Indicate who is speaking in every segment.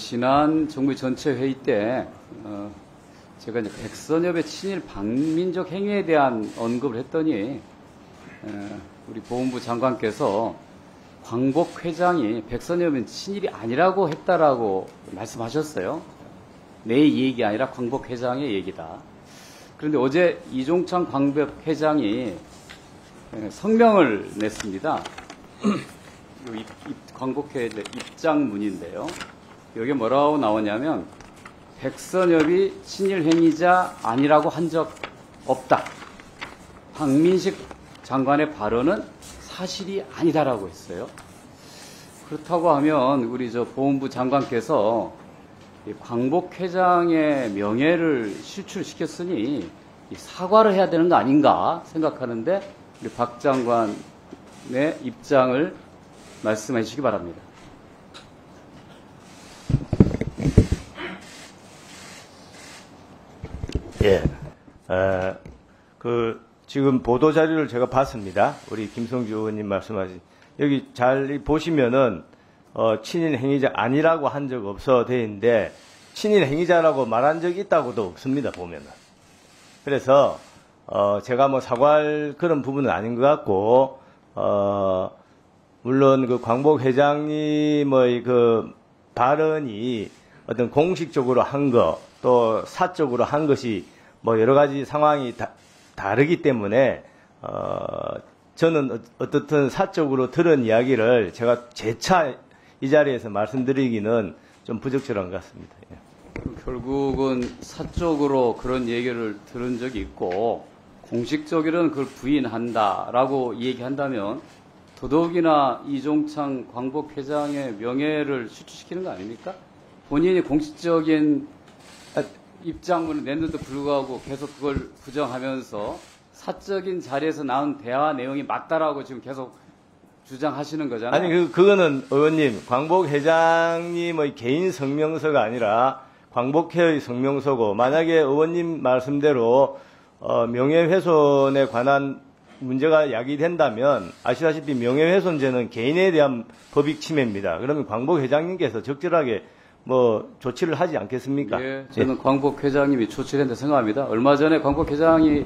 Speaker 1: 지난 정부 전체 회의 때 제가 이제 백선엽의 친일 반민족 행위에 대한 언급을 했더니 우리 보훈부 장관께서 광복 회장이 백선엽은 친일이 아니라고 했다라고 말씀하셨어요. 내 얘기 아니라 광복 회장의 얘기다. 그런데 어제 이종창 광복 회장이 성명을 냈습니다. 광복회 입장문인데요. 여기 뭐라고 나오냐면 백선엽이 친일 행위자 아니라고 한 적 없다. 박민식 장관의 발언은 사실이 아니다라고 했어요. 그렇다고 하면 우리 보훈부 장관께서 광복 회장의 명예를 실추시켰으니 사과를 해야 되는 거 아닌가 생각하는데 우리 박 장관의 입장을 말씀해 주시기 바랍니다.
Speaker 2: 예. 지금 보도 자료를 제가 봤습니다. 우리 김성주 의원님 말씀하신. 여기 잘 보시면은, 친일 행위자 아니라고 한 적 없어 돼 있는데, 친일 행위자라고 말한 적이 있다고도 없습니다, 보면은. 그래서, 제가 뭐 사과할 그런 부분은 아닌 것 같고, 물론 그 광복 회장님의 그 발언이 어떤 공식적으로 한 거, 또 사적으로 한 것이 뭐 여러 가지 상황이 다르기 때문에 저는 어떻든 사적으로 들은 이야기를 제가 재차 이 자리에서 말씀드리기는 좀 부적절한 것 같습니다. 예.
Speaker 1: 결국은 사적으로 그런 얘기를 들은 적이 있고 공식적으로는 그걸 부인한다라고 얘기한다면 더더욱이나 이종창 광복 회장의 명예를 실추시키는 거 아닙니까? 본인이 공식적인 입장문을 냈는데도 불구하고 계속 그걸 부정하면서 사적인 자리에서 나온 대화 내용이 맞다라고 지금 계속 주장하시는 거잖아요.
Speaker 2: 아니, 그거는 의원님, 광복 회장님의 개인 성명서가 아니라 광복회의 성명서고, 만약에 의원님 말씀대로 명예훼손에 관한 문제가 야기된다면 아시다시피 명예훼손죄는 개인에 대한 법익 침해입니다. 그러면 광복 회장님께서 적절하게 뭐 조치를 하지 않겠습니까?
Speaker 1: 예, 저는 예. 광복 회장님이 조치를 했다고 생각합니다. 얼마 전에 광복 회장이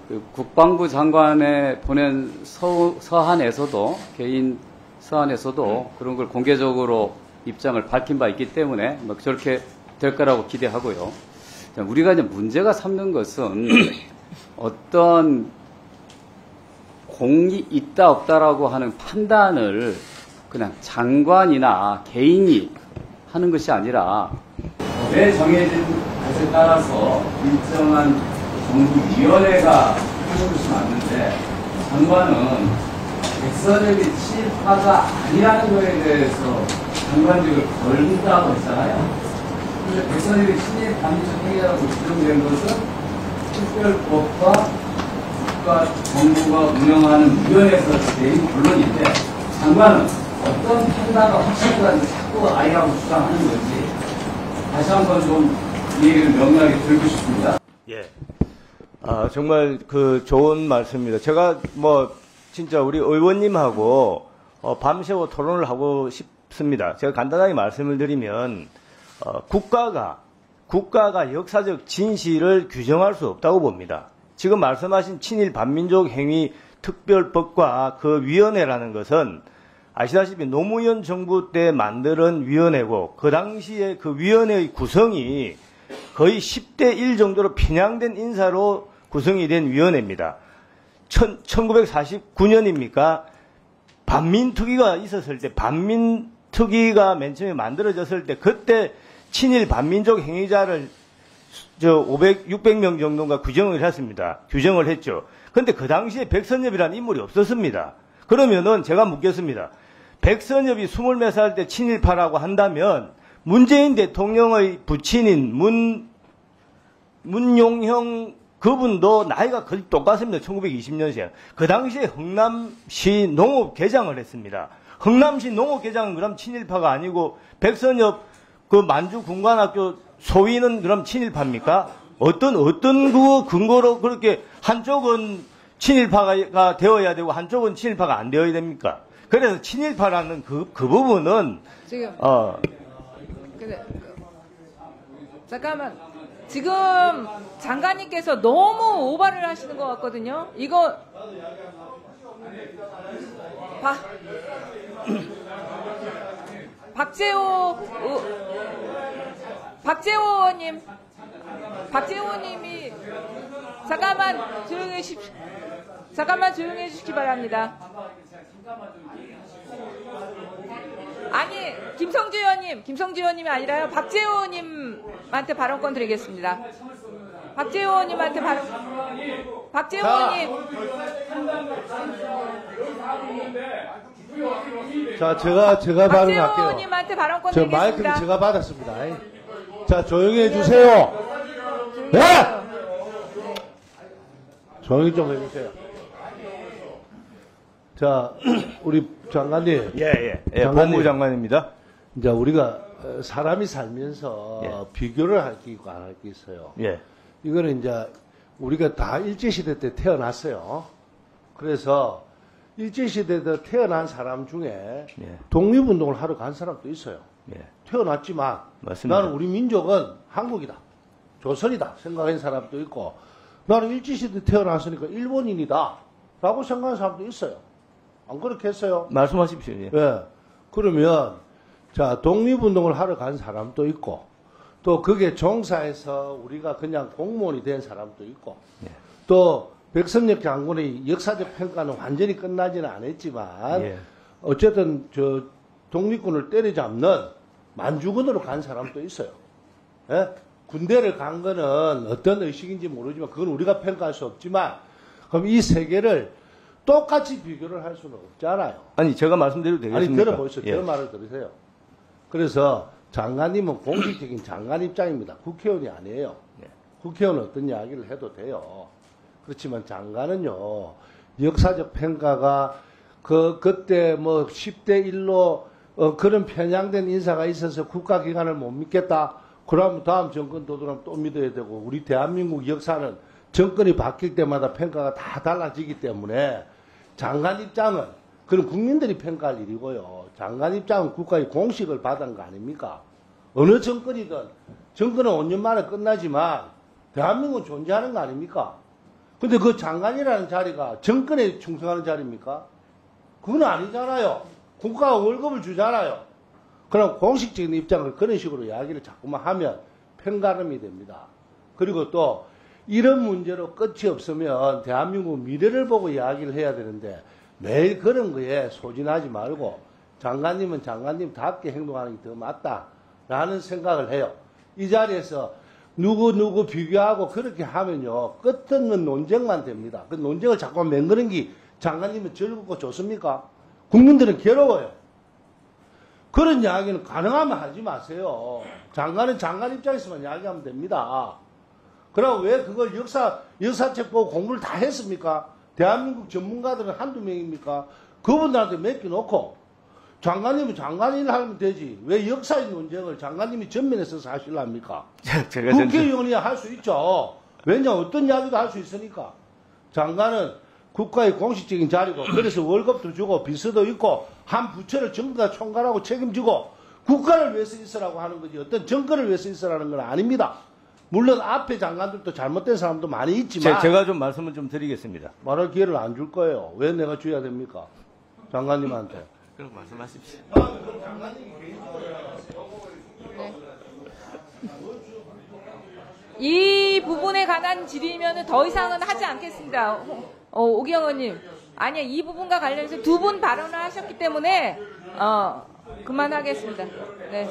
Speaker 1: 그 국방부 장관에 보낸 서한에서도 개인 서한에서도 그런 걸 공개적으로 입장을 밝힌 바 있기 때문에 뭐 저렇게 될 거라고 기대하고요. 자, 우리가 이제 문제가 삼는 것은 어떤 공이 있다 없다라고 하는 판단을 그냥 장관이나 개인이 하는 것이 아니라 법에 정해진 것에 따라서 일정한 정부위원회가 하는 것이 맞는데 장관은 백선엽이 친일파가 아니라는 것에 대해서 장관직을 걸린다고 했잖아요. 그런데 백선엽이 친일 반민족 행위자라고 지정된 것은 특별법과 국가 정부가 운영하는 위원회에서 내린 결론인데 장관은 어떤 판단을 확실하게 자꾸 아니라고 주장하는 건지 다시 한번 좀 이 얘기를 명료하게 들고 싶습니다.
Speaker 2: 예. 정말 좋은 말씀입니다. 제가 뭐 진짜 우리 의원님하고 밤새워 토론을 하고 싶습니다. 제가 간단하게 말씀을 드리면 국가가 역사적 진실을 규정할 수 없다고 봅니다. 지금 말씀하신 친일 반민족 행위 특별법과 그 위원회라는 것은 아시다시피 노무현 정부 때 만든 위원회고 그 당시에 그 위원회의 구성이 거의 10대 1 정도로 편향된 인사로 구성이 된 위원회입니다. 1949년입니까? 반민특위가 있었을 때, 반민특위가 맨 처음에 만들어졌을 때 그때 친일 반민족 행위자를 600명 정도가 규정을 했습니다. 규정을 했죠. 근데 그 당시에 백선엽이라는 인물이 없었습니다. 그러면은 제가 묻겠습니다. 백선엽이 20몇 살 때 친일파라고 한다면 문재인 대통령의 부친인 문용형 그분도 나이가 거의 똑같습니다. 1920년생. 그 당시에 흥남시 농업개장을 했습니다. 흥남시 농업개장은 그럼 친일파가 아니고 백선엽 그 만주군관학교 소위는 그럼 친일파입니까? 어떤 그 근거로 그렇게 한쪽은 친일파가 되어야 되고 한쪽은 친일파가 안 되어야 됩니까? 그래서 친일파라는 그 부분은
Speaker 3: 근데, 잠깐만. 지금 장관님께서 너무 오바를 하시는 것 같거든요. 이거 박재호 의원님이 잠깐만 조용히 해주시기 바랍니다. 아니, 김성주 의원님이 아니라요. 박재호 의원님한테 발언권 드리겠습니다. 박재호 의원님한테 박재호 의원님.
Speaker 4: 자, 제가
Speaker 3: 박재호
Speaker 4: 발언할게요.
Speaker 3: 의원님한테 발언권
Speaker 4: 저
Speaker 3: 드리겠습니다.
Speaker 4: 마이크는 제가 받았습니다. 자, 조용히 해주세요. 네! 조용히 좀 해주세요. 자, 우리 장관님.
Speaker 2: 예,
Speaker 4: 장관님.
Speaker 2: 법무부 장관입니다.
Speaker 4: 이제 우리가 사람이 살면서
Speaker 2: 예.
Speaker 4: 비교를 할 게 있고 안 할 게 있어요.
Speaker 2: 예,
Speaker 4: 이거는 이제 우리가 다 일제시대 때 태어났어요. 그래서 일제시대 때 태어난 사람 중에
Speaker 2: 예.
Speaker 4: 독립운동을 하러 간 사람도 있어요.
Speaker 2: 예,
Speaker 4: 태어났지만
Speaker 2: 맞습니다.
Speaker 4: 나는 우리 민족은 한국이다. 조선이다. 생각하는 사람도 있고 나는 일제시대 태어났으니까 일본인이다. 라고 생각하는 사람도 있어요. 안 그렇게 했어요?
Speaker 2: 말씀하십시오. 예.
Speaker 4: 예. 그러면 자, 독립운동을 하러 간 사람도 있고 또 그게 종사해서 우리가 그냥 공무원이 된 사람도 있고
Speaker 2: 예.
Speaker 4: 또 백선엽 장군의 역사적 평가는 완전히 끝나지는 않았지만
Speaker 2: 예.
Speaker 4: 어쨌든 저 독립군을 때려잡는 만주군으로 간 사람도 있어요. 예? 군대를 간 거는 어떤 의식인지 모르지만 그건 우리가 평가할 수 없지만 그럼 이 세 개를 똑같이 비교를 할 수는 없잖아요.
Speaker 2: 아니, 제가 말씀드려도
Speaker 4: 아니
Speaker 2: 되겠습니까?
Speaker 4: 들어보세요.
Speaker 2: 예.
Speaker 4: 제 말을 들으세요. 그래서 장관님은 공식적인 장관 입장입니다. 국회의원이 아니에요.
Speaker 2: 예.
Speaker 4: 국회의원은 어떤 이야기를 해도 돼요. 그렇지만 장관은요, 역사적 평가가 그때 뭐 10대 1로 그런 편향된 인사가 있어서 국가기관을 못 믿겠다. 그러면 다음 정권 도들하면 또 믿어야 되고 우리 대한민국 역사는 정권이 바뀔 때마다 평가가 다 달라지기 때문에 장관 입장은 그럼 국민들이 평가할 일이고요. 장관 입장은 국가의 공식을 받은 거 아닙니까? 어느 정권이든 정권은 5년 만에 끝나지만 대한민국은 존재하는 거 아닙니까? 근데 그 장관이라는 자리가 정권에 충성하는 자리입니까? 그건 아니잖아요. 국가가 월급을 주잖아요. 그럼 공식적인 입장을 그런 식으로 이야기를 자꾸만 하면 편가름이 됩니다. 그리고 또 이런 문제로 끝이 없으면 대한민국 미래를 보고 이야기를 해야 되는데 매일 그런 거에 소진하지 말고 장관님은 장관님답게 행동하는 게 더 맞다라는 생각을 해요. 이 자리에서 누구 비교하고 그렇게 하면요. 끝없는 논쟁만 됩니다. 그 논쟁을 자꾸 맹그는 게 장관님은 즐겁고 좋습니까? 국민들은 괴로워요. 그런 이야기는 가능하면 하지 마세요. 장관은 장관 입장에서만 이야기하면 됩니다. 그럼 왜 그걸 역사책 보고 공부를 다 했습니까? 대한민국 전문가들은 한두 명입니까? 그분들한테 맡겨놓고 장관님은 장관일 하면 되지. 왜 역사의 논쟁을 장관님이 전면에서 하실랍니까?
Speaker 2: 제가
Speaker 4: 국회의원이 할 수 있죠. 왜냐 어떤 이야기도 할 수 있으니까. 장관은 국가의 공식적인 자리고 그래서 월급도 주고 비서도 있고 한 부처를 전부 다 총괄하고 책임지고 국가를 위해서 있으라고 하는 거지 어떤 정권을 위해서 있으라는 건 아닙니다. 물론 앞에 장관들도 잘못된 사람도 많이 있지만
Speaker 2: 제가 좀 말씀을 좀 드리겠습니다.
Speaker 4: 말할 기회를 안 줄 거예요. 왜 내가 줘야 됩니까? 장관님한테.
Speaker 2: 그럼 말씀하십시오.
Speaker 3: 이 부분에 관한 질의면은 더 이상은 하지 않겠습니다. 오기영 의원님. 아니요, 이 부분과 관련해서 두 분 발언을 하셨기 때문에, 그만하겠습니다. 네.